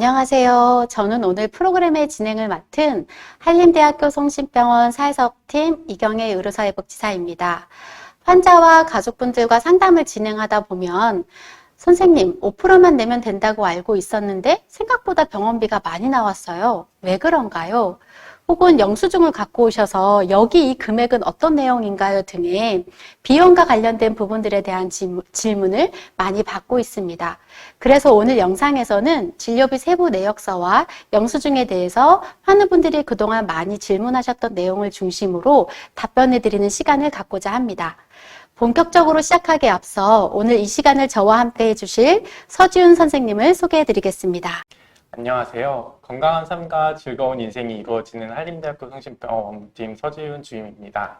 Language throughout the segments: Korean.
안녕하세요. 저는 오늘 프로그램의 진행을 맡은 한림대학교 성심병원 사회사업팀 이경혜 의료사회복지사입니다. 환자와 가족분들과 상담을 진행하다 보면 선생님, 5%만 내면 된다고 알고 있었는데 생각보다 병원비가 많이 나왔어요. 왜 그런가요? 혹은 영수증을 갖고 오셔서 여기 이 금액은 어떤 내용인가요? 등의 비용과 관련된 부분들에 대한 질문을 많이 받고 있습니다. 그래서 오늘 영상에서는 진료비 세부 내역서와 영수증에 대해서 많은 분들이 그동안 많이 질문하셨던 내용을 중심으로 답변해 드리는 시간을 갖고자 합니다. 본격적으로 시작하기에 앞서 오늘 이 시간을 저와 함께 해주실 서지훈 선생님을 소개해 드리겠습니다. 안녕하세요. 건강한 삶과 즐거운 인생이 이루어지는 한림대학교 성심병원팀 서지훈 주임입니다.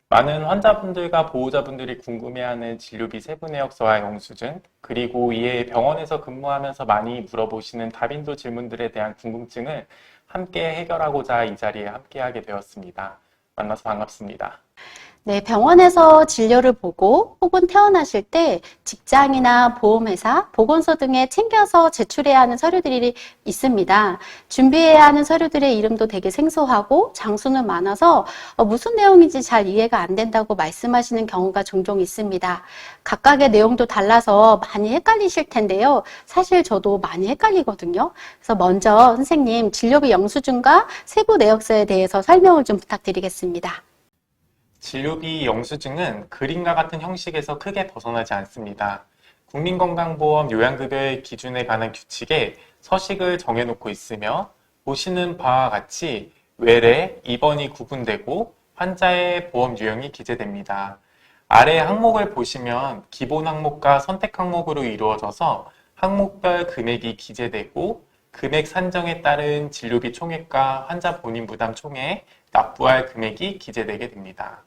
많은 환자분들과 보호자분들이 궁금해하는 진료비 세부 내역서와 영수증, 그리고 이에 병원에서 근무하면서 많이 물어보시는 다빈도 질문들에 대한 궁금증을 함께 해결하고자 이 자리에 함께하게 되었습니다. 만나서 반갑습니다. 네, 병원에서 진료를 보고 혹은 퇴원하실 때 직장이나 보험회사, 보건소 등에 챙겨서 제출해야 하는 서류들이 있습니다. 준비해야 하는 서류들의 이름도 되게 생소하고 장수는 많아서 무슨 내용인지 잘 이해가 안 된다고 말씀하시는 경우가 종종 있습니다. 각각의 내용도 달라서 많이 헷갈리실 텐데요. 사실 저도 많이 헷갈리거든요. 그래서 먼저 선생님 진료비 영수증과 세부 내역서에 대해서 설명을 좀 부탁드리겠습니다. 진료비 영수증은 그림과 같은 형식에서 크게 벗어나지 않습니다. 국민건강보험 요양급여의 기준에 관한 규칙에 서식을 정해놓고 있으며 보시는 바와 같이 외래, 입원이 구분되고 환자의 보험 유형이 기재됩니다. 아래 항목을 보시면 기본 항목과 선택 항목으로 이루어져서 항목별 금액이 기재되고 금액 산정에 따른 진료비 총액과 환자 본인 부담 총액, 납부할 금액이 기재되게 됩니다.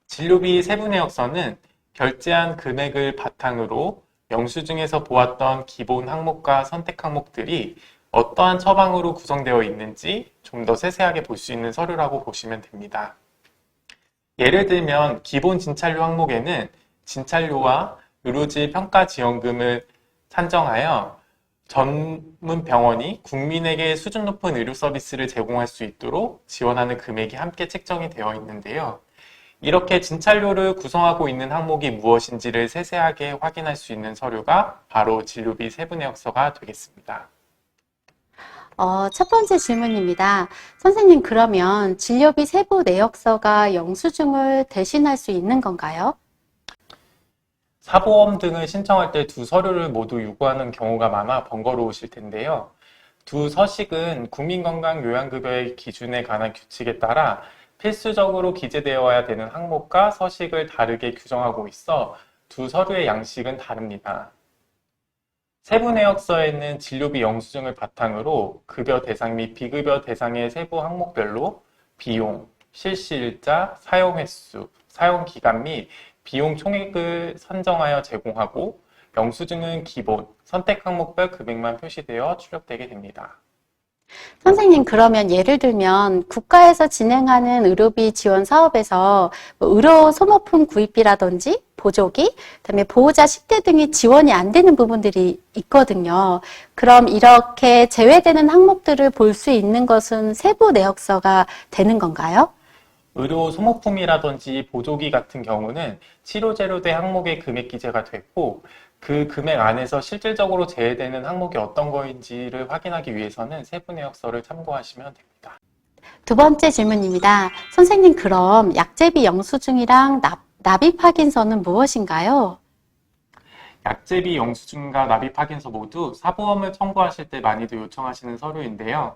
진료비 세부 내역서는 결제한 금액을 바탕으로 영수증에서 보았던 기본 항목과 선택 항목들이 어떠한 처방으로 구성되어 있는지 좀 더 세세하게 볼 수 있는 서류라고 보시면 됩니다. 예를 들면 기본 진찰료 항목에는 진찰료와 의료지 평가 지원금을 산정하여 전문 병원이 국민에게 수준 높은 의료 서비스를 제공할 수 있도록 지원하는 금액이 함께 책정이 되어 있는데요. 이렇게 진찰료를 구성하고 있는 항목이 무엇인지를 세세하게 확인할 수 있는 서류가 바로 진료비 세부 내역서가 되겠습니다. 첫 번째 질문입니다. 선생님, 그러면 진료비 세부 내역서가 영수증을 대신할 수 있는 건가요? 사보험 등을 신청할 때 두 서류를 모두 요구하는 경우가 많아 번거로우실 텐데요. 두 서식은 국민건강요양급여의 기준에 관한 규칙에 따라 필수적으로 기재되어야 되는 항목과 서식을 다르게 규정하고 있어 두 서류의 양식은 다릅니다. 세부 내역서에는 진료비 영수증을 바탕으로 급여 대상 및 비급여 대상의 세부 항목별로 비용, 실시일자, 사용 횟수, 사용 기간 및 비용 총액을 산정하여 제공하고 영수증은 기본, 선택 항목별 금액만 표시되어 출력되게 됩니다. 선생님, 그러면 예를 들면 국가에서 진행하는 의료비 지원 사업에서 의료 소모품 구입비라든지 보조기, 그다음에 보호자 식대 등이 지원이 안 되는 부분들이 있거든요. 그럼 이렇게 제외되는 항목들을 볼 수 있는 것은 세부 내역서가 되는 건가요? 의료 소모품이라든지 보조기 같은 경우는 치료재료대 항목의 금액 기재가 됐고 그 금액 안에서 실질적으로 제외되는 항목이 어떤 거인지를 확인하기 위해서는 세부 내역서를 참고하시면 됩니다. 두 번째 질문입니다. 선생님, 그럼 약제비 영수증이랑 납입 확인서는 무엇인가요? 약제비 영수증과 납입 확인서 모두 사보험을 청구하실 때 많이들 요청하시는 서류인데요.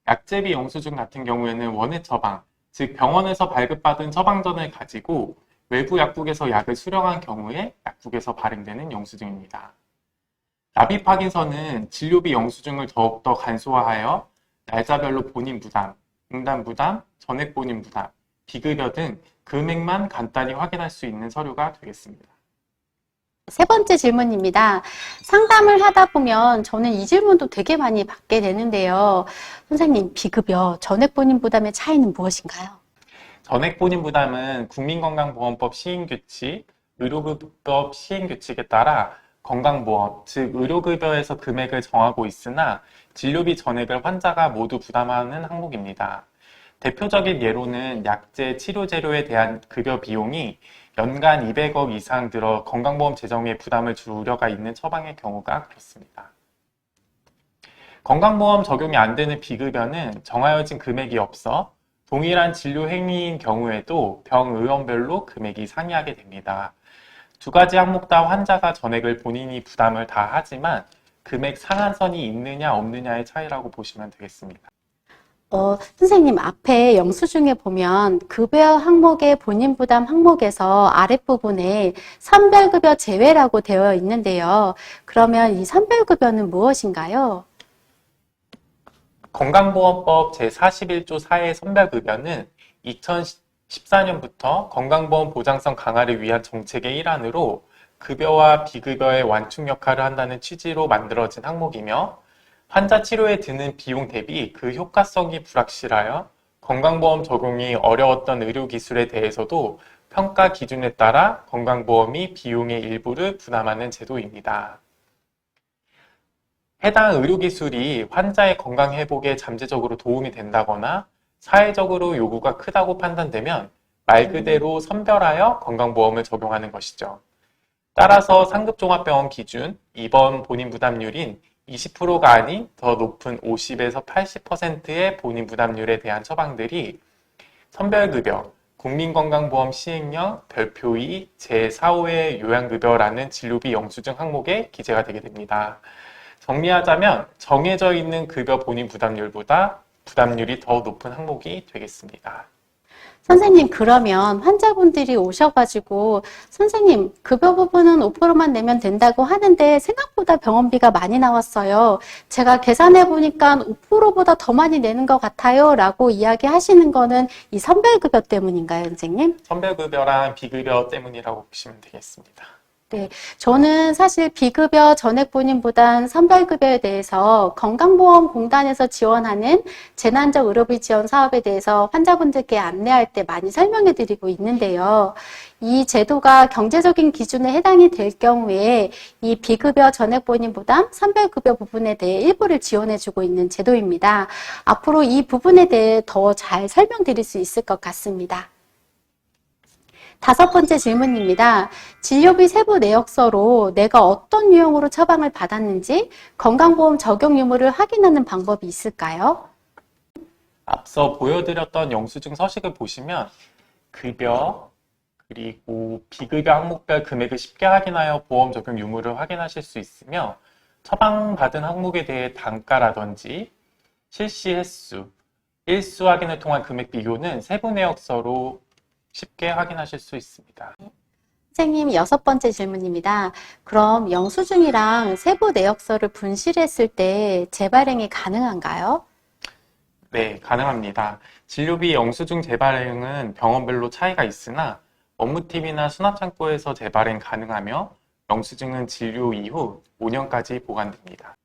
약제비 영수증 같은 경우에는 원예 처방, 즉 병원에서 발급받은 처방전을 가지고 외부 약국에서 약을 수령한 경우에 약국에서 발행되는 영수증입니다. 납입 확인서는 진료비 영수증을 더욱더 간소화하여 날짜별로 본인 부담, 응당 부담, 전액 본인 부담, 비급여 등 금액만 간단히 확인할 수 있는 서류가 되겠습니다. 세 번째 질문입니다. 상담을 하다 보면 저는 이 질문도 되게 많이 받게 되는데요. 선생님, 비급여, 전액 본인 부담의 차이는 무엇인가요? 전액 본인 부담은 국민건강보험법 시행규칙, 의료급여법 시행규칙에 따라 건강보험, 즉 의료급여에서 금액을 정하고 있으나 진료비 전액을 환자가 모두 부담하는 항목입니다. 대표적인 예로는 약제, 치료 재료에 대한 급여 비용이 연간 200억 이상 들어 건강보험 재정에 부담을 줄 우려가 있는 처방의 경우가 그렇습니다. 건강보험 적용이 안 되는 비급여는 정하여진 금액이 없어 동일한 진료 행위인 경우에도 병 의원별로 금액이 상이하게 됩니다. 두 가지 항목 다 환자가 전액을 본인이 부담을 다 하지만 금액 상한선이 있느냐 없느냐의 차이라고 보시면 되겠습니다. 선생님, 앞에 영수증에 보면 급여 항목의 본인 부담 항목에서 아랫부분에 선별급여 제외라고 되어 있는데요. 그러면 이 선별급여는 무엇인가요? 건강보험법 제41조 4의 선별급여는 2014년부터 건강보험 보장성 강화를 위한 정책의 일환으로 급여와 비급여의 완충 역할을 한다는 취지로 만들어진 항목이며 환자 치료에 드는 비용 대비 그 효과성이 불확실하여 건강보험 적용이 어려웠던 의료기술에 대해서도 평가 기준에 따라 건강보험이 비용의 일부를 부담하는 제도입니다. 해당 의료기술이 환자의 건강 회복에 잠재적으로 도움이 된다거나 사회적으로 요구가 크다고 판단되면 말 그대로 선별하여 건강보험을 적용하는 것이죠. 따라서 상급종합병원 기준 입원 본인 부담률인 20%가 아닌 더 높은 50에서 80%의 본인 부담률에 대한 처방들이 선별급여, 국민건강보험 시행령 별표 2 제4호의 요양급여라는 진료비 영수증 항목에 기재가 되게 됩니다. 정리하자면 정해져 있는 급여 본인 부담률보다 부담률이 더 높은 항목이 되겠습니다. 선생님, 그러면 환자분들이 오셔가지고, 선생님, 급여 부분은 5%만 내면 된다고 하는데 생각보다 병원비가 많이 나왔어요. 제가 계산해보니까 5%보다 더 많이 내는 것 같아요. 라고 이야기하시는 거는 이 선별급여 때문인가요, 선생님? 선별급여랑 비급여 때문이라고 보시면 되겠습니다. 네, 저는 사실 비급여 전액 본인 부담 선별급여에 대해서 건강보험공단에서 지원하는 재난적 의료비 지원 사업에 대해서 환자분들께 안내할 때 많이 설명해 드리고 있는데요. 이 제도가 경제적인 기준에 해당이 될 경우에 이 비급여 전액 본인 부담 선별급여 부분에 대해 일부를 지원해 주고 있는 제도입니다. 앞으로 이 부분에 대해 더 잘 설명드릴 수 있을 것 같습니다. 5번째 질문입니다. 진료비 세부 내역서로 내가 어떤 유형으로 처방을 받았는지 건강보험 적용 유무를 확인하는 방법이 있을까요? 앞서 보여드렸던 영수증 서식을 보시면 급여 그리고 비급여 항목별 금액을 쉽게 확인하여 보험 적용 유무를 확인하실 수 있으며 처방받은 항목에 대해 단가라든지 실시 횟수, 일수 확인을 통한 금액 비교는 세부 내역서로 쉽게 확인하실 수 있습니다. 선생님, 6번째 질문입니다. 그럼 영수증이랑 세부 내역서를 분실했을 때 재발행이 가능한가요? 네, 가능합니다. 진료비 영수증 재발행은 병원별로 차이가 있으나 업무팀이나 수납창고에서 재발행 가능하며 영수증은 진료 이후 5년까지 보관됩니다.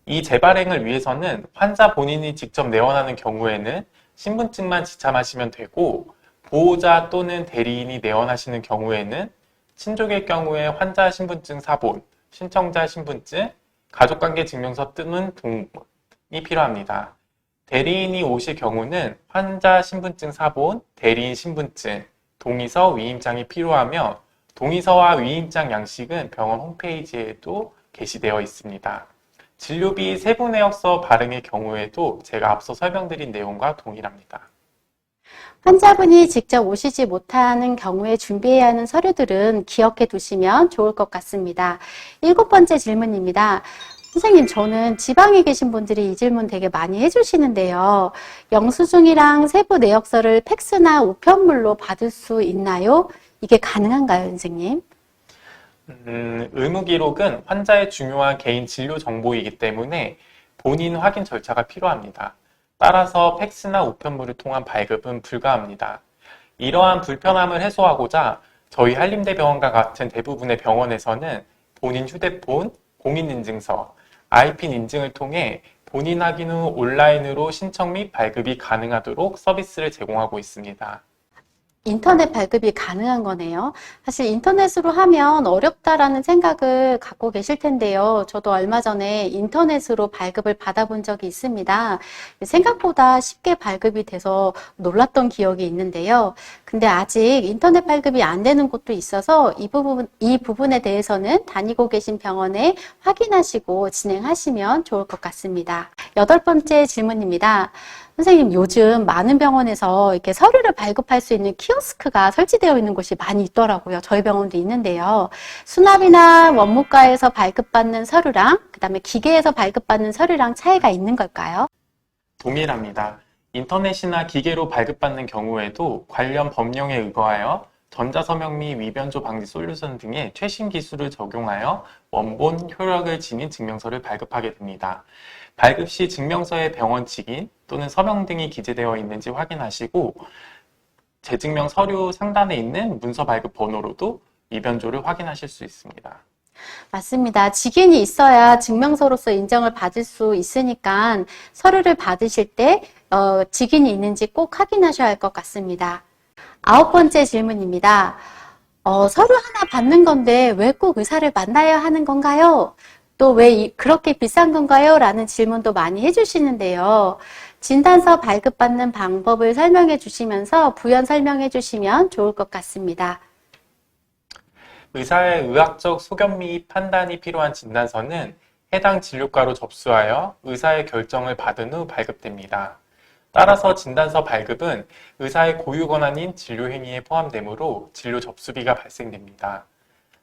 이 재발행을 위해서는 환자 본인이 직접 내원하는 경우에는 신분증만 지참하시면 되고 보호자 또는 대리인이 내원하시는 경우에는 친족의 경우에 환자 신분증 사본, 신청자 신분증, 가족관계 증명서 또는 동본이 필요합니다. 대리인이 오실 경우는 환자 신분증 사본, 대리인 신분증, 동의서, 위임장이 필요하며 동의서와 위임장 양식은 병원 홈페이지에도 게시되어 있습니다. 진료비 세부 내역서 발행의 경우에도 제가 앞서 설명드린 내용과 동일합니다. 환자분이 직접 오시지 못하는 경우에 준비해야 하는 서류들은 기억해 두시면 좋을 것 같습니다. 7번째 질문입니다. 선생님, 저는 지방에 계신 분들이 이 질문 되게 많이 해주시는데요. 영수증이랑 세부 내역서를 팩스나 우편물로 받을 수 있나요? 이게 가능한가요, 선생님? 의무기록은 환자의 중요한 개인 진료 정보이기 때문에 본인 확인 절차가 필요합니다. 따라서 팩스나 우편물을 통한 발급은 불가합니다. 이러한 불편함을 해소하고자 저희 한림대병원과 같은 대부분의 병원에서는 본인 휴대폰, 공인인증서, 아이핀 인증을 통해 본인 확인 후 온라인으로 신청 및 발급이 가능하도록 서비스를 제공하고 있습니다. 인터넷 발급이 가능한 거네요. 사실 인터넷으로 하면 어렵다라는 생각을 갖고 계실 텐데요. 저도 얼마 전에 인터넷으로 발급을 받아본 적이 있습니다. 생각보다 쉽게 발급이 돼서 놀랐던 기억이 있는데요. 근데 아직 인터넷 발급이 안 되는 곳도 있어서 이 부분에 대해서는 다니고 계신 병원에 확인하시고 진행하시면 좋을 것 같습니다. 8번째 질문입니다. 선생님, 요즘 많은 병원에서 이렇게 서류를 발급할 수 있는 키오스크가 설치되어 있는 곳이 많이 있더라고요. 저희 병원도 있는데요. 수납이나 원무과에서 발급받는 서류랑 그다음에 기계에서 발급받는 서류랑 차이가 있는 걸까요? 동일합니다. 인터넷이나 기계로 발급받는 경우에도 관련 법령에 의거하여 전자서명 및 위변조 방지 솔루션 등의 최신 기술을 적용하여 원본 효력을 지닌 증명서를 발급하게 됩니다. 발급 시 증명서에 병원 직인 또는 서명 등이 기재되어 있는지 확인하시고 재증명 서류 상단에 있는 문서 발급 번호로도 위변조를 확인하실 수 있습니다. 맞습니다. 직인이 있어야 증명서로서 인정을 받을 수 있으니까 서류를 받으실 때 직인이 있는지 꼭 확인하셔야 할 것 같습니다. 9번째 질문입니다. 서류 하나 받는 건데 왜 꼭 의사를 만나야 하는 건가요? 또 왜 그렇게 비싼 건가요? 라는 질문도 많이 해주시는데요. 진단서 발급받는 방법을 설명해 주시면서 부연 설명해 주시면 좋을 것 같습니다. 의사의 의학적 소견 및 판단이 필요한 진단서는 해당 진료과로 접수하여 의사의 결정을 받은 후 발급됩니다. 따라서 진단서 발급은 의사의 고유 권한인 진료 행위에 포함되므로 진료 접수비가 발생됩니다.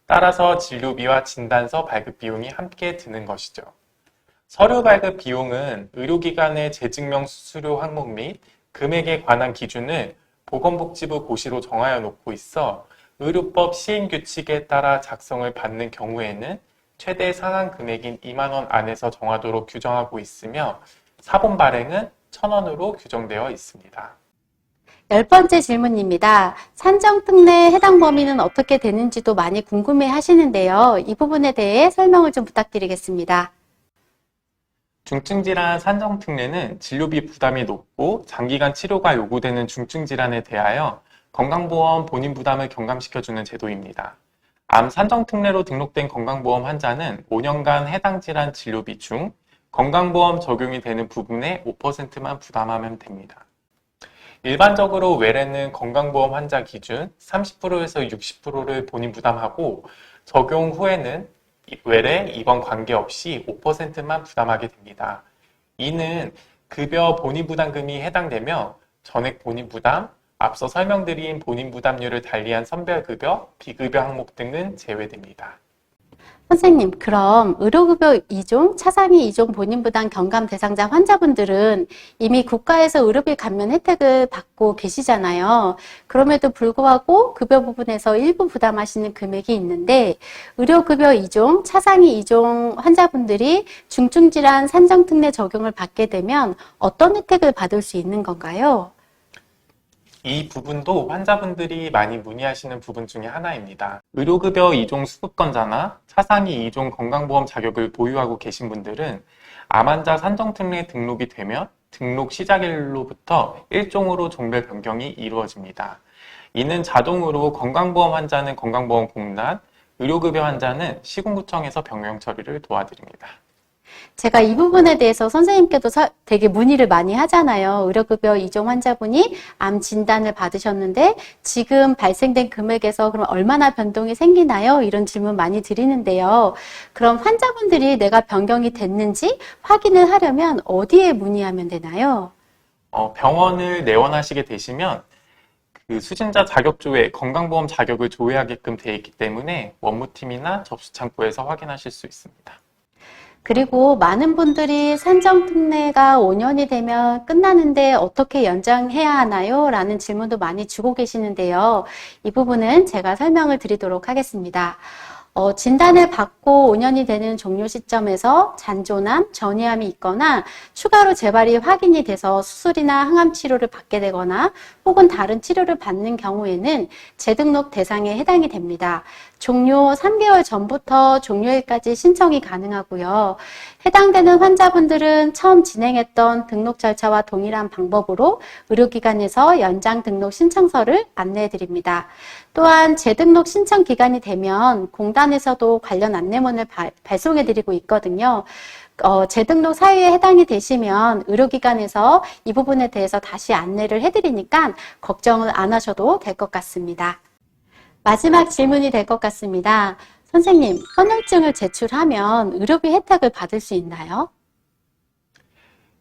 따라서 진료비와 진단서 발급 비용이 함께 드는 것이죠. 서류 발급 비용은 의료기관의 재증명 수수료 항목 및 금액에 관한 기준을 보건복지부 고시로 정하여 놓고 있어 의료법 시행규칙에 따라 작성을 받는 경우에는 최대 상한 금액인 2만 원 안에서 정하도록 규정하고 있으며 사본 발행은 1,000원으로 규정되어 있습니다. 10번째 질문입니다. 산정특례 해당 범위는 어떻게 되는지도 많이 궁금해 하시는데요. 이 부분에 대해 설명을 좀 부탁드리겠습니다. 중증질환 산정특례는 진료비 부담이 높고 장기간 치료가 요구되는 중증질환에 대하여 건강보험 본인 부담을 경감시켜주는 제도입니다. 암 산정특례로 등록된 건강보험 환자는 5년간 해당 질환 진료비 중 건강보험 적용이 되는 부분의 5%만 부담하면 됩니다. 일반적으로 외래는 건강보험 환자 기준 30%에서 60%를 본인 부담하고 적용 후에는 외래, 입원 관계없이 5%만 부담하게 됩니다. 이는 급여 본인 부담금이 해당되며 전액 본인 부담, 앞서 설명드린 본인 부담률을 달리한 선별급여, 비급여 항목 등은 제외됩니다. 선생님, 그럼 의료급여 2종, 차상위 2종 본인부담 경감 대상자 환자분들은 이미 국가에서 의료비 감면 혜택을 받고 계시잖아요. 그럼에도 불구하고 급여 부분에서 일부 부담하시는 금액이 있는데 의료급여 2종, 차상위 2종 환자분들이 중증질환 산정특례 적용을 받게 되면 어떤 혜택을 받을 수 있는 건가요? 이 부분도 환자분들이 많이 문의하시는 부분 중에 하나입니다. 의료급여 2종 수급권자나 차상위 2종 건강보험 자격을 보유하고 계신 분들은 암 환자 산정특례 등록이 되면 등록 시작일로부터 1종으로 종별 변경이 이루어집니다. 이는 자동으로 건강보험 환자는 건강보험공단, 의료급여 환자는 시군구청에서 변경 처리를 도와드립니다. 제가 이 부분에 대해서 선생님께도 되게 문의를 많이 하잖아요. 의료급여 2종 환자분이 암 진단을 받으셨는데 지금 발생된 금액에서 그럼 얼마나 변동이 생기나요? 이런 질문 많이 드리는데요. 그럼 환자분들이 내가 변경이 됐는지 확인을 하려면 어디에 문의하면 되나요? 병원을 내원하시게 되시면 그 수진자 자격조에 건강보험 자격을 조회하게끔 되어 있기 때문에 원무팀이나 접수창구에서 확인하실 수 있습니다. 그리고 많은 분들이 산정특례가 5년이 되면 끝나는데 어떻게 연장해야 하나요? 라는 질문도 많이 주고 계시는데요. 이 부분은 제가 설명을 드리도록 하겠습니다. 진단을 받고 5년이 되는 종료 시점에서 잔존암, 전이암이 있거나 추가로 재발이 확인이 돼서 수술이나 항암 치료를 받게 되거나 혹은 다른 치료를 받는 경우에는 재등록 대상에 해당이 됩니다. 종료 3개월 전부터 종료일까지 신청이 가능하고요. 해당되는 환자분들은 처음 진행했던 등록 절차와 동일한 방법으로 의료기관에서 연장 등록 신청서를 안내해 드립니다. 또한 재등록 신청 기간이 되면 공단에서도 관련 안내문을 발송해 드리고 있거든요. 재등록 사유에 해당이 되시면 의료기관에서 이 부분에 대해서 다시 안내를 해드리니까 걱정을 안 하셔도 될 것 같습니다. 마지막 질문이 될 것 같습니다. 선생님, 헌혈증을 제출하면 의료비 혜택을 받을 수 있나요?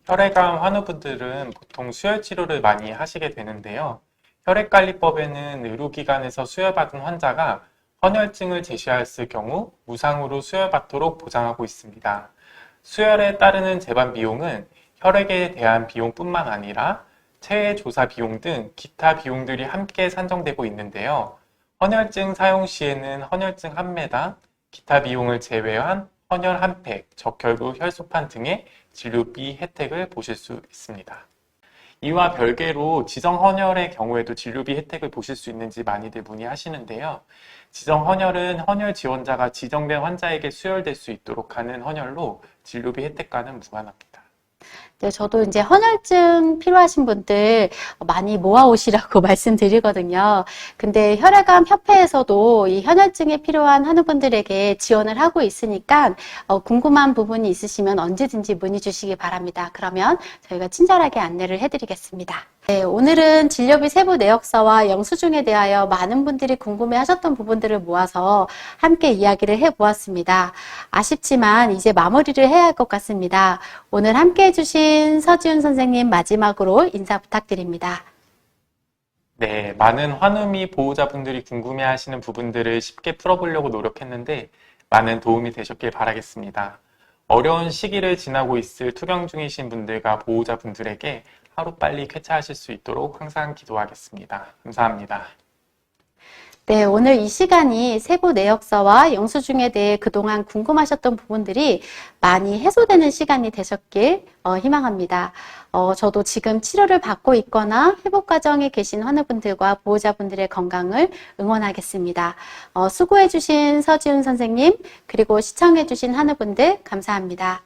혈액암 환우분들은 보통 수혈 치료를 많이 하시게 되는데요. 혈액관리법에는 의료기관에서 수혈받은 환자가 헌혈증을 제시하였을 경우 무상으로 수혈받도록 보장하고 있습니다. 수혈에 따르는 재반 비용은 혈액에 대한 비용뿐만 아니라 체외 조사 비용 등 기타 비용들이 함께 산정되고 있는데요. 헌혈증 사용 시에는 헌혈증 한 매당 기타 비용을 제외한 헌혈 한 팩, 적혈구 혈소판 등의 진료비 혜택을 보실 수 있습니다. 이와 별개로 지정 헌혈의 경우에도 진료비 혜택을 보실 수 있는지 많이들 문의하시는데요. 지정 헌혈은 헌혈 지원자가 지정된 환자에게 수혈될 수 있도록 하는 헌혈로 진료비 혜택과는 무관합니다. 네, 저도 이제 헌혈증 필요하신 분들 많이 모아오시라고 말씀드리거든요. 근데 혈액암 협회에서도 이 헌혈증에 필요한 환우분들에게 지원을 하고 있으니까 궁금한 부분이 있으시면 언제든지 문의 주시기 바랍니다. 그러면 저희가 친절하게 안내를 해드리겠습니다. 네, 오늘은 진료비 세부 내역서와 영수증에 대하여 많은 분들이 궁금해하셨던 부분들을 모아서 함께 이야기를 해보았습니다. 아쉽지만 이제 마무리를 해야 할 것 같습니다. 오늘 함께 해주신 서지훈 선생님 마지막으로 인사 부탁드립니다. 네, 많은 환우 보호자분들이 궁금해하시는 부분들을 쉽게 풀어보려고 노력했는데 많은 도움이 되셨길 바라겠습니다. 어려운 시기를 지나고 있을 투병 중이신 분들과 보호자분들에게 하루빨리 쾌차하실 수 있도록 항상 기도하겠습니다. 감사합니다. 네, 오늘 이 시간이 세부 내역서와 영수증에 대해 그동안 궁금하셨던 부분들이 많이 해소되는 시간이 되셨길 희망합니다. 저도 지금 치료를 받고 있거나 회복 과정에 계신 환우분들과 보호자분들의 건강을 응원하겠습니다. 수고해주신 서지훈 선생님, 그리고 시청해주신 환우분들 감사합니다.